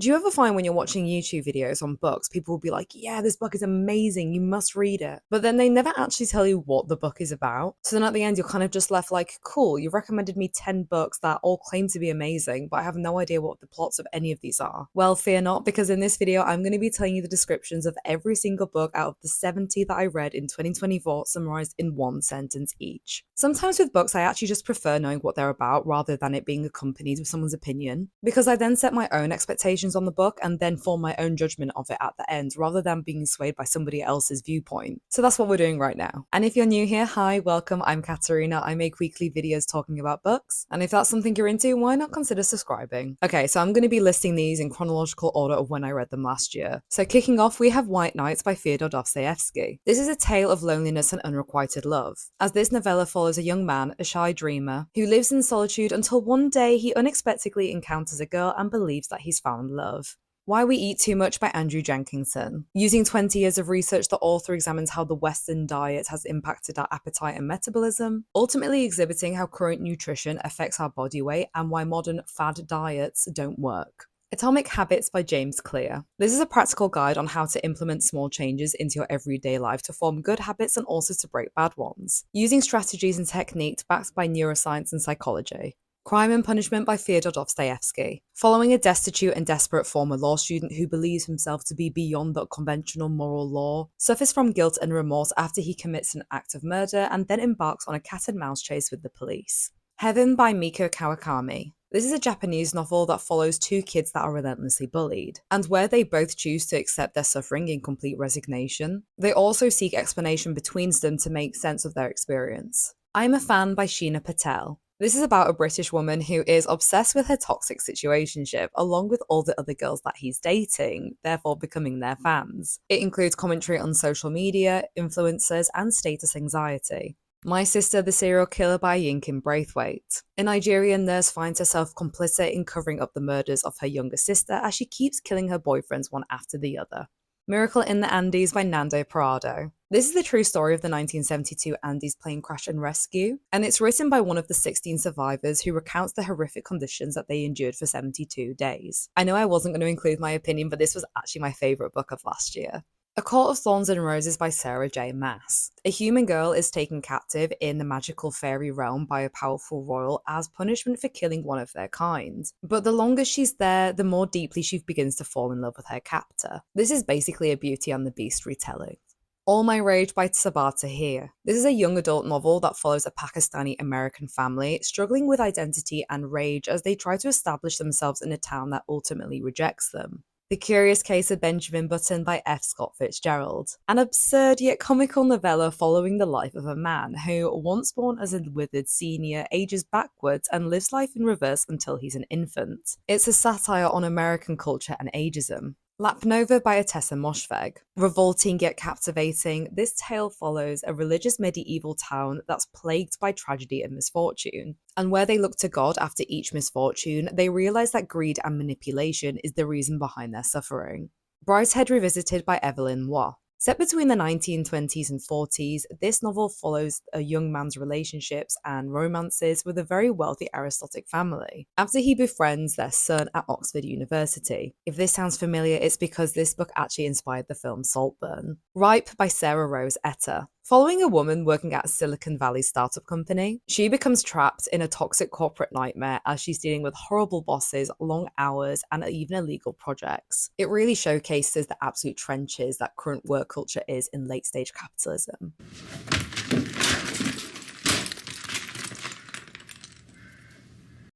Do you ever find when you're watching YouTube videos on books, people will be like, yeah, this book is amazing, you must read it. But then they never actually tell you what the book is about. So then at the end, you're kind of just left like, cool, you've recommended me 10 books that all claim to be amazing, but I have no idea what the plots of any of these are. Well, fear not, because in this video, I'm going to be telling you the descriptions of every single book out of the 70 that I read in 2024, summarized in one sentence each. Sometimes with books, I actually just prefer knowing what they're about rather than it being accompanied with someone's opinion, because I then set my own expectations on the book and then form my own judgment of it at the end rather than being swayed by somebody else's viewpoint. So that's what we're doing right now. And if you're new here, hi, welcome, I'm Katerina. I make weekly videos talking about books, and if that's something you're into, why not consider subscribing? Okay, so I'm going to be listing these in chronological order of when I read them last year. So kicking off, we have White Nights by Fyodor Dostoyevsky. This is a tale of loneliness and unrequited love, as this novella follows a young man, a shy dreamer, who lives in solitude until one day he unexpectedly encounters a girl and believes that he's found love. Why We Eat Too Much by Andrew Jenkinson. Using 20 years of research, the author examines how the Western diet has impacted our appetite and metabolism, ultimately exhibiting how current nutrition affects our body weight and why modern fad diets don't work. Atomic Habits by James Clear. This is a practical guide on how to implement small changes into your everyday life to form good habits and also to break bad ones, using strategies and techniques backed by neuroscience and psychology. Crime and Punishment by Fyodor Dostoyevsky. Following a destitute and desperate former law student who believes himself to be beyond the conventional moral law, suffers from guilt and remorse after he commits an act of murder and then embarks on a cat-and-mouse chase with the police. Heaven by Mieko Kawakami. This is a Japanese novel that follows two kids that are relentlessly bullied, and where they both choose to accept their suffering in complete resignation, they also seek explanation between them to make sense of their experience. I'm a Fan by Sheena Patel. This is about a British woman who is obsessed with her toxic situationship along with all the other girls that he's dating, therefore becoming their fans. It includes commentary on social media, influencers, and status anxiety. My Sister, the Serial Killer by Oyinkan Braithwaite. A Nigerian nurse finds herself complicit in covering up the murders of her younger sister as she keeps killing her boyfriends one after the other. Miracle in the Andes by Nando Parrado. This is the true story of the 1972 Andes plane crash and rescue, and it's written by one of the 16 survivors who recounts the horrific conditions that they endured for 72 days. I know I wasn't going to include my opinion, but this was actually my favourite book of last year. A Court of Thorns and Roses by Sarah J. Maas. A human girl is taken captive in the magical fairy realm by a powerful royal as punishment for killing one of their kind. But the longer she's there, the more deeply she begins to fall in love with her captor. This is basically a Beauty and the Beast retelling. All My Rage by Sabaa Tahir. This is a young adult novel that follows a Pakistani-American family struggling with identity and rage as they try to establish themselves in a town that ultimately rejects them. The Curious Case of Benjamin Button by F. Scott Fitzgerald. An absurd yet comical novella following the life of a man who, once born as a withered senior, ages backwards and lives life in reverse until he's an infant. It's a satire on American culture and ageism. Lapnova by Ottessa Moshfegh. Revolting yet captivating, this tale follows a religious medieval town that's plagued by tragedy and misfortune. And where they look to God after each misfortune, they realise that greed and manipulation is the reason behind their suffering. Brideshead Revisited by Evelyn Waugh. Set between the 1920s and 40s, this novel follows a young man's relationships and romances with a very wealthy aristocratic family, after he befriends their son at Oxford University. If this sounds familiar, it's because this book actually inspired the film Saltburn. Ripe by Sarah Rose Etta. Following a woman working at a Silicon Valley startup company, she becomes trapped in a toxic corporate nightmare as she's dealing with horrible bosses, long hours, and even illegal projects. It really showcases the absolute trenches that current work culture is in late-stage capitalism.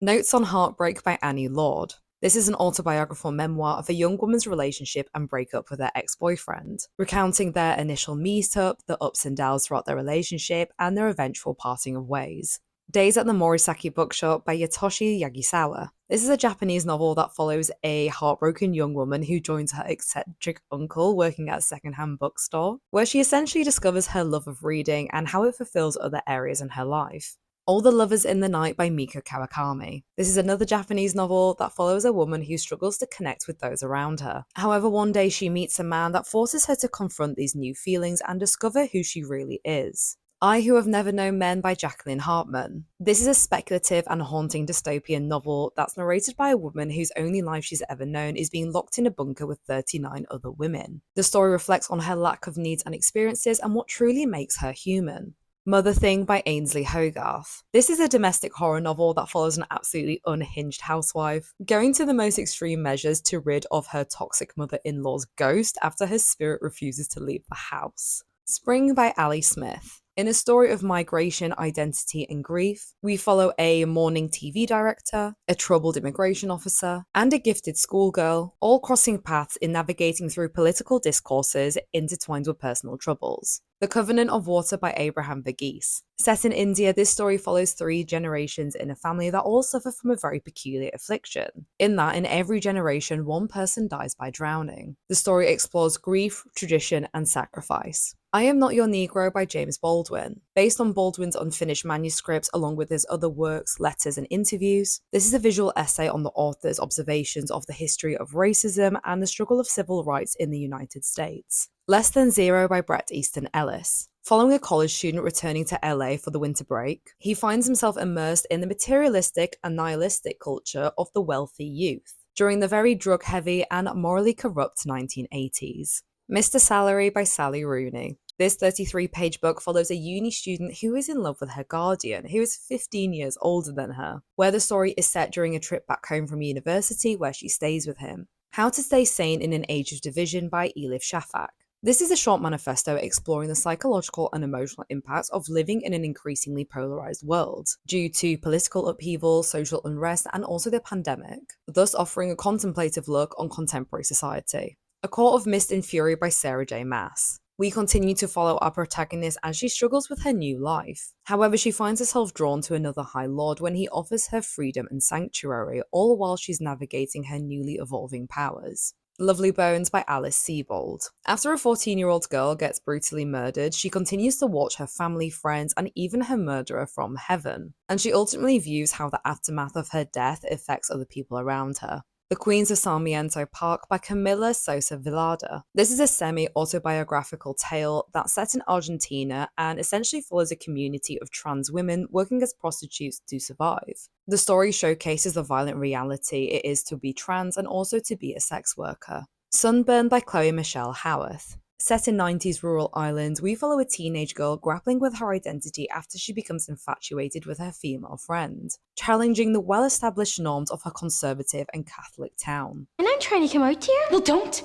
Notes on Heartbreak by Annie Lord. This is an autobiographical memoir of a young woman's relationship and breakup with her ex-boyfriend, recounting their initial meet-up, the ups and downs throughout their relationship, and their eventual parting of ways. Days at the Morisaki Bookshop by Yatoshi Yagisawa. This is a Japanese novel that follows a heartbroken young woman who joins her eccentric uncle working at a secondhand bookstore, where she essentially discovers her love of reading and how it fulfills other areas in her life. All the Lovers in the Night by Mieko Kawakami. This is another Japanese novel that follows a woman who struggles to connect with those around her. However, one day she meets a man that forces her to confront these new feelings and discover who she really is. I Who Have Never Known Men by Jacqueline Hartman. This is a speculative and haunting dystopian novel that's narrated by a woman whose only life she's ever known is being locked in a bunker with 39 other women. The story reflects on her lack of needs and experiences and what truly makes her human. Mother Thing by Ainsley Hogarth. This is a domestic horror novel that follows an absolutely unhinged housewife, going to the most extreme measures to rid of her toxic mother-in-law's ghost after her spirit refuses to leave the house. Spring by Ali Smith. In a story of migration, identity, and grief, we follow a mourning TV director, a troubled immigration officer, and a gifted schoolgirl, all crossing paths in navigating through political discourses intertwined with personal troubles. The Covenant of Water by Abraham Verghese. Set in India, this story follows 3 generations in a family that all suffer from a very peculiar affliction. In every generation, one person dies by drowning. The story explores grief, tradition, and sacrifice. I Am Not Your Negro by James Baldwin. Based on Baldwin's unfinished manuscripts along with his other works, letters, and interviews, this is a visual essay on the author's observations of the history of racism and the struggle of civil rights in the United States. Less Than Zero by Bret Easton Ellis. Following a college student returning to LA for the winter break, he finds himself immersed in the materialistic and nihilistic culture of the wealthy youth during the very drug-heavy and morally corrupt 1980s. Mr. Salary by Sally Rooney. This 33-page book follows a uni student who is in love with her guardian, who is 15 years older than her, where the story is set during a trip back home from university where she stays with him. How to Stay Sane in an Age of Division by Elif Shafak. This is a short manifesto exploring the psychological and emotional impacts of living in an increasingly polarized world, due to political upheaval, social unrest, and also the pandemic, thus offering a contemplative look on contemporary society. A Court of Mist and Fury by Sarah J. Maas. We continue to follow our protagonist as she struggles with her new life. However, she finds herself drawn to another High Lord when he offers her freedom and sanctuary, all while she's navigating her newly evolving powers. Lovely Bones by Alice Sebold. After a 14-year-old girl gets brutally murdered, she continues to watch her family, friends, and even her murderer from heaven, and she ultimately views how the aftermath of her death affects other people around her. The Queens of Sarmiento Park by Camila Sosa Villarda. This is a semi-autobiographical tale that's set in Argentina and essentially follows a community of trans women working as prostitutes to survive. The story showcases the violent reality it is to be trans and also to be a sex worker. Sunburn by Chloe Michelle Howarth. Set in 90s rural Ireland, we follow a teenage girl grappling with her identity after she becomes infatuated with her female friend, challenging the well-established norms of her conservative and Catholic town. And I'm trying to come out here. Well, don't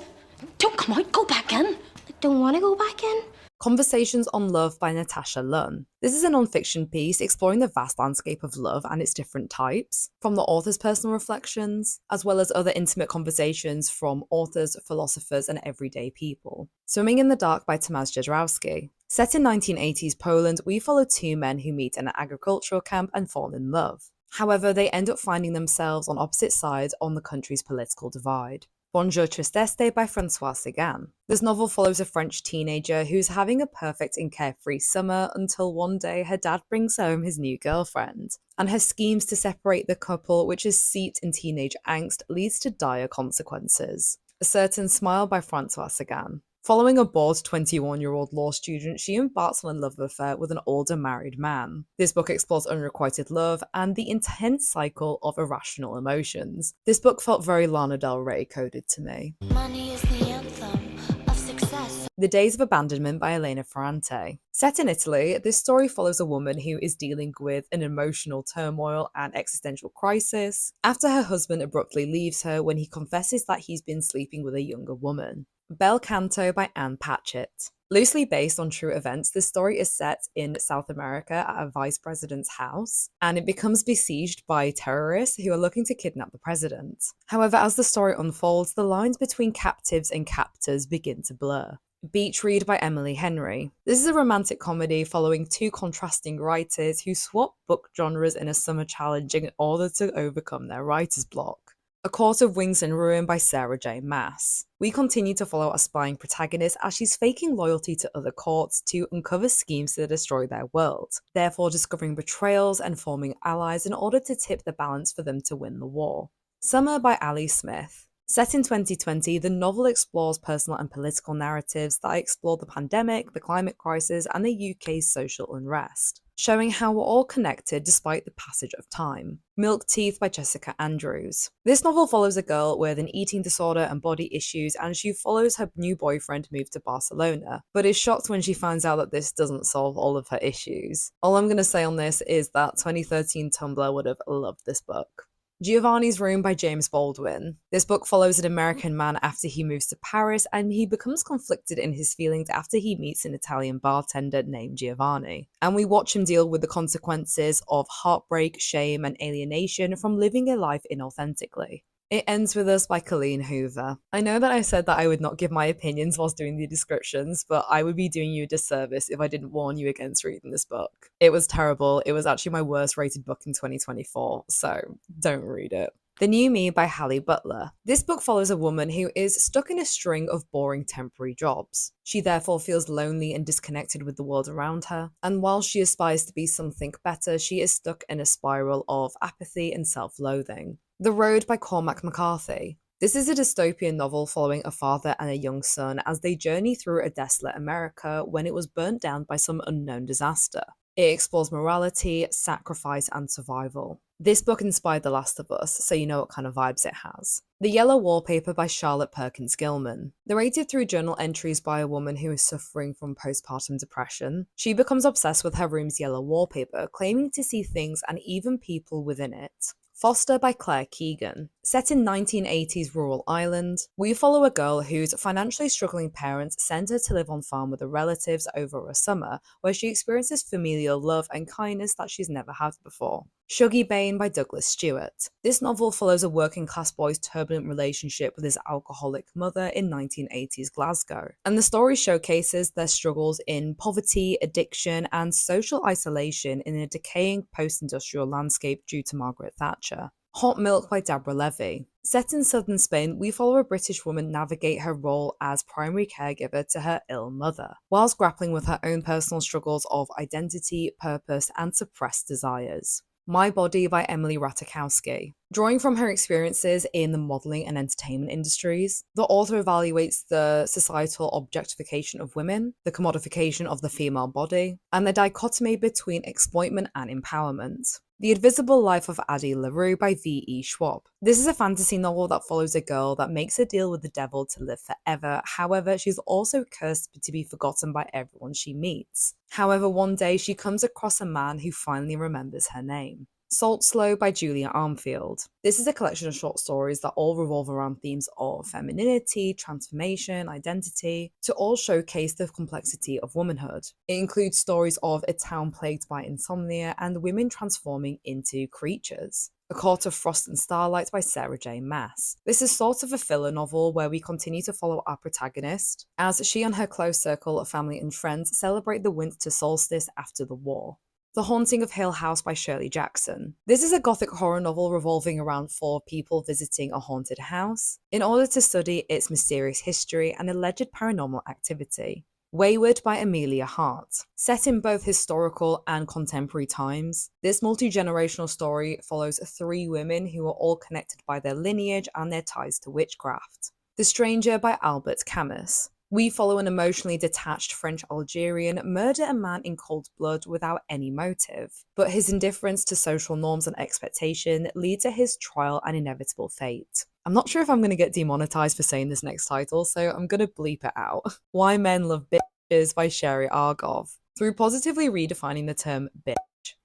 come out, go back in. I don't want to go back in. Conversations on Love by Natasha Lunn. This is a non-fiction piece exploring the vast landscape of love and its different types, from the author's personal reflections, as well as other intimate conversations from authors, philosophers, and everyday people. Swimming in the Dark by Tomasz Jadrowski. Set in 1980s Poland, we follow 2 men who meet in an agricultural camp and fall in love. However, they end up finding themselves on opposite sides on the country's political divide. Bonjour Tristesse by Francois Sagan. This novel follows a French teenager who's having a perfect and carefree summer until one day her dad brings home his new girlfriend, and her schemes to separate the couple, which is steeped in teenage angst, leads to dire consequences. A Certain Smile by Francois Sagan. Following a bored 21-year-old law student, she embarks on a love affair with an older married man. This book explores unrequited love and the intense cycle of irrational emotions. This book felt very Lana Del Rey coded to me. Money is the anthem of success. The Days of Abandonment by Elena Ferrante. Set in Italy, this story follows a woman who is dealing with an emotional turmoil and existential crisis after her husband abruptly leaves her when he confesses that he's been sleeping with a younger woman. Bel Canto by Anne Patchett. Loosely based on true events, this story is set in South America at a vice president's house, and it becomes besieged by terrorists who are looking to kidnap the president. However, as the story unfolds, the lines between captives and captors begin to blur. Beach Read by Emily Henry. This is a romantic comedy following 2 contrasting writers who swap book genres in a summer challenge in order to overcome their writer's block. A Court of Wings and Ruin by Sarah J. Maas. We continue to follow our spying protagonist as she's faking loyalty to other courts to uncover schemes to destroy their world, therefore discovering betrayals and forming allies in order to tip the balance for them to win the war. Summer by Ali Smith. Set in 2020, the novel explores personal and political narratives that explore the pandemic, the climate crisis, and the UK's social unrest, showing how we're all connected despite the passage of time. Milk Teeth by Jessica Andrews. This novel follows a girl with an eating disorder and body issues, and she follows her new boyfriend move to Barcelona, but is shocked when she finds out that this doesn't solve all of her issues. All I'm going to say on this is that 2013 Tumblr would have loved this book. Giovanni's Room by James Baldwin. This book follows an American man after he moves to Paris, and he becomes conflicted in his feelings after he meets an Italian bartender named Giovanni. And we watch him deal with the consequences of heartbreak, shame, and alienation from living a life inauthentically. It Ends With Us by Colleen Hoover. I know that I said that I would not give my opinions whilst doing the descriptions, but I would be doing you a disservice if I didn't warn you against reading this book. It was terrible. It was actually my worst rated book in 2024, so don't read it. The New Me by Hallie Butler. This book follows a woman who is stuck in a string of boring temporary jobs. She therefore feels lonely and disconnected with the world around her, and while she aspires to be something better, she is stuck in a spiral of apathy and self-loathing. The Road by Cormac McCarthy. This is a dystopian novel following a father and a young son as they journey through a desolate America when it was burnt down by some unknown disaster. It explores morality, sacrifice, and survival. This book inspired The Last of Us, so you know what kind of vibes it has. The Yellow Wallpaper by Charlotte Perkins Gilman. Narrated through journal entries by a woman who is suffering from postpartum depression, she becomes obsessed with her room's yellow wallpaper, claiming to see things and even people within it. Foster by Claire Keegan. Set in 1980s rural Ireland, we follow a girl whose financially struggling parents send her to live on farm with her relatives over a summer, where she experiences familial love and kindness that she's never had before. Shuggie Bain by Douglas Stewart. This novel follows a working class boy's turbulent relationship with his alcoholic mother in 1980s Glasgow, and the story showcases their struggles in poverty, addiction, and social isolation in a decaying post-industrial landscape due to Margaret Thatcher. Hot Milk by Deborah Levy. Set in southern Spain, we follow a British woman navigate her role as primary caregiver to her ill mother, whilst grappling with her own personal struggles of identity, purpose, and suppressed desires. My Body by Emily Ratajkowski. Drawing from her experiences in the modelling and entertainment industries, the author evaluates the societal objectification of women, the commodification of the female body, and the dichotomy between exploitment and empowerment. The Invisible Life of Addie LaRue by V.E. Schwab. This is a fantasy novel that follows a girl that makes a deal with the devil to live forever. However, she's also cursed to be forgotten by everyone she meets. However, one day she comes across a man who finally remembers her name. Salt Slow by Julia Armfield. This is a collection of short stories that all revolve around themes of femininity, transformation, identity, to all showcase the complexity of womanhood. It includes stories of a town plagued by insomnia and women transforming into creatures. A Court of Frost and Starlight by Sarah J. Maas. This is sort of a filler novel where we continue to follow our protagonist as she and her close circle of family and friends celebrate the winter solstice after the war. The Haunting of Hill House by Shirley Jackson. This is a gothic horror novel revolving around 4 people visiting a haunted house in order to study its mysterious history and alleged paranormal activity. Wayward by Amelia Hart. Set in both historical and contemporary times, this multi-generational story follows 3 women who are all connected by their lineage and their ties to witchcraft. The Stranger by Albert Camus. We follow an emotionally detached French-Algerian murder a man in cold blood without any motive, but his indifference to social norms and expectation lead to his trial and inevitable fate. I'm not sure if I'm going to get demonetized for saying this next title, so I'm going to bleep it out. Why Men Love Bitches by Sherry Argov. Through positively redefining the term bitch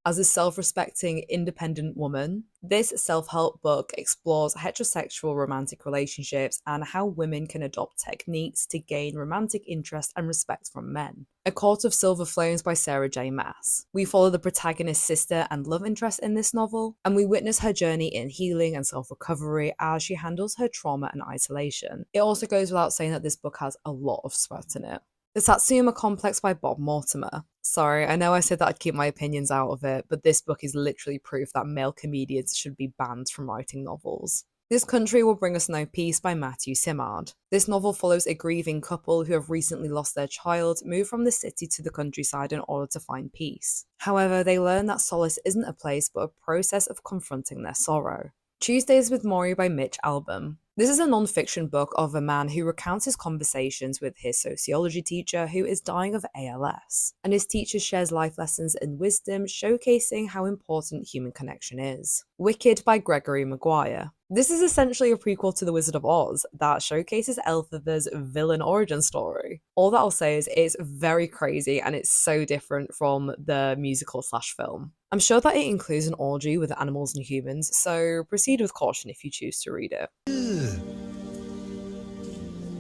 as a self-respecting, independent woman, this self-help book explores heterosexual romantic relationships and how women can adopt techniques to gain romantic interest and respect from men. A Court of Silver Flames by Sarah J. Maas. We follow the protagonist's sister and love interest in this novel, and we witness her journey in healing and self-recovery as she handles her trauma and isolation. It also goes without saying that this book has a lot of sweat in it. The Satsuma Complex by Bob Mortimer. Sorry, I know I said that I'd keep my opinions out of it, but this book is literally proof that male comedians should be banned from writing novels. This Country Will Bring Us No Peace by Matthew Simard. This novel follows a grieving couple who have recently lost their child, move from the city to the countryside in order to find peace. However, they learn that solace isn't a place but a process of confronting their sorrow. Tuesdays with Maury by Mitch Albom. This is a non-fiction book of a man who recounts his conversations with his sociology teacher who is dying of ALS, and his teacher shares life lessons and wisdom showcasing how important human connection is. Wicked by Gregory Maguire. This is essentially a prequel to The Wizard of Oz that showcases Elphaba's villain origin story. All that I'll say is it's very crazy and it's so different from the musical/film. I'm sure that it includes an orgy with animals and humans, so proceed with caution if you choose to read it.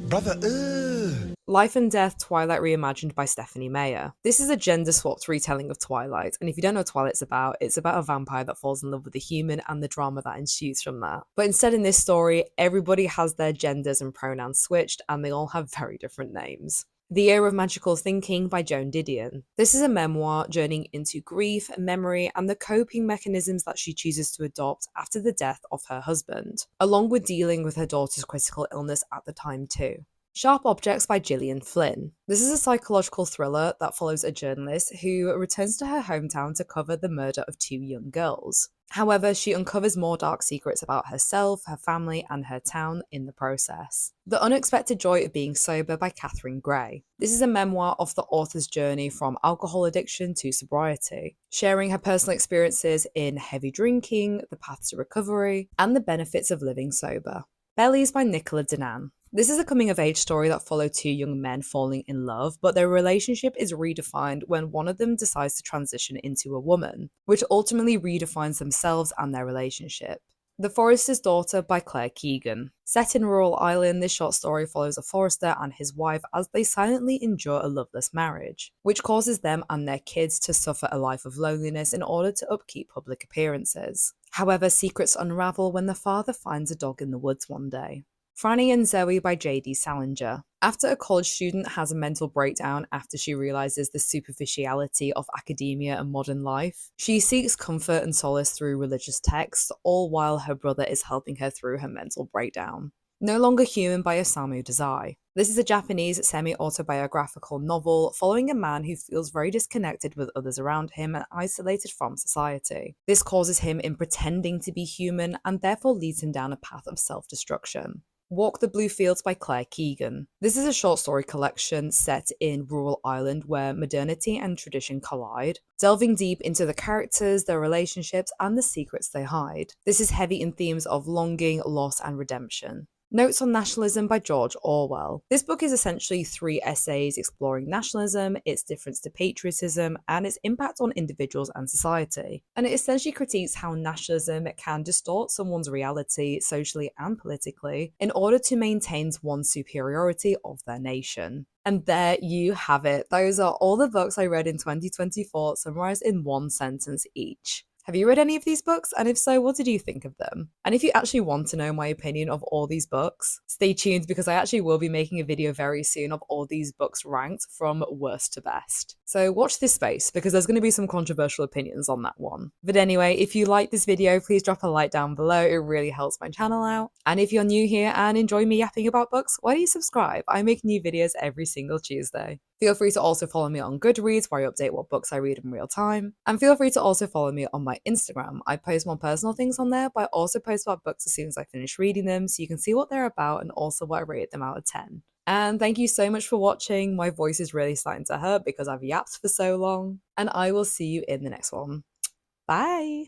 Brother, Life and Death Twilight Reimagined by Stephanie Meyer. This is a gender-swapped retelling of Twilight, and if you don't know what Twilight's about, it's about a vampire that falls in love with a human and the drama that ensues from that. But instead in this story, everybody has their genders and pronouns switched, and they all have very different names. The Year of Magical Thinking by Joan Didion. This is a memoir journeying into grief, memory, and the coping mechanisms that she chooses to adopt after the death of her husband, along with dealing with her daughter's critical illness at the time too. Sharp Objects by Gillian Flynn. This is a psychological thriller that follows a journalist who returns to her hometown to cover the murder of 2 young girls. However, she uncovers more dark secrets about herself, her family, and her town in the process. The Unexpected Joy of Being Sober by Catherine Gray. This is a memoir of the author's journey from alcohol addiction to sobriety, sharing her personal experiences in heavy drinking, the path to recovery, and the benefits of living sober. Bellies by Nicola Dinan. This is a coming-of-age story that follows 2 young men falling in love, but their relationship is redefined when one of them decides to transition into a woman, which ultimately redefines themselves and their relationship. The Forester's Daughter by Claire Keegan. Set in rural Ireland, this short story follows a forester and his wife as they silently endure a loveless marriage, which causes them and their kids to suffer a life of loneliness in order to upkeep public appearances. However, secrets unravel when the father finds a dog in the woods one day. Franny and Zoe by J.D. Salinger. After a college student has a mental breakdown after she realizes the superficiality of academia and modern life, she seeks comfort and solace through religious texts, all while her brother is helping her through her mental breakdown. No Longer Human by Osamu Dazai. This is a Japanese semi-autobiographical novel following a man who feels very disconnected with others around him and isolated from society. This causes him in pretending to be human and therefore leads him down a path of self-destruction. Walk the Blue Fields by Claire Keegan. This is a short story collection set in rural Ireland where modernity and tradition collide, delving deep into the characters, their relationships, and the secrets they hide. This is heavy in themes of longing, loss, and redemption. Notes on Nationalism by George Orwell. This book is essentially 3 essays exploring nationalism, its difference to patriotism, and its impact on individuals and society. And it essentially critiques how nationalism can distort someone's reality socially and politically in order to maintain one's superiority of their nation. And there you have it. Those are all the books I read in 2024, summarised in 1 sentence each. Have you read any of these books? And if so, what did you think of them? And if you actually want to know my opinion of all these books, stay tuned because I actually will be making a video very soon of all these books ranked from worst to best. So watch this space because there's going to be some controversial opinions on that one. But anyway, if you like this video, please drop a like down below. It really helps my channel out. And if you're new here and enjoy me yapping about books, why don't you subscribe? I make new videos every single Tuesday. Feel free to also follow me on Goodreads where I update what books I read in real time. And feel free to also follow me on my Instagram. I post more personal things on there, but I also post about books as soon as I finish reading them so you can see what they're about and also what I rate them out of 10. And thank you so much for watching. My voice is really starting to hurt because I've yapped for so long. And I will see you in the next one. Bye!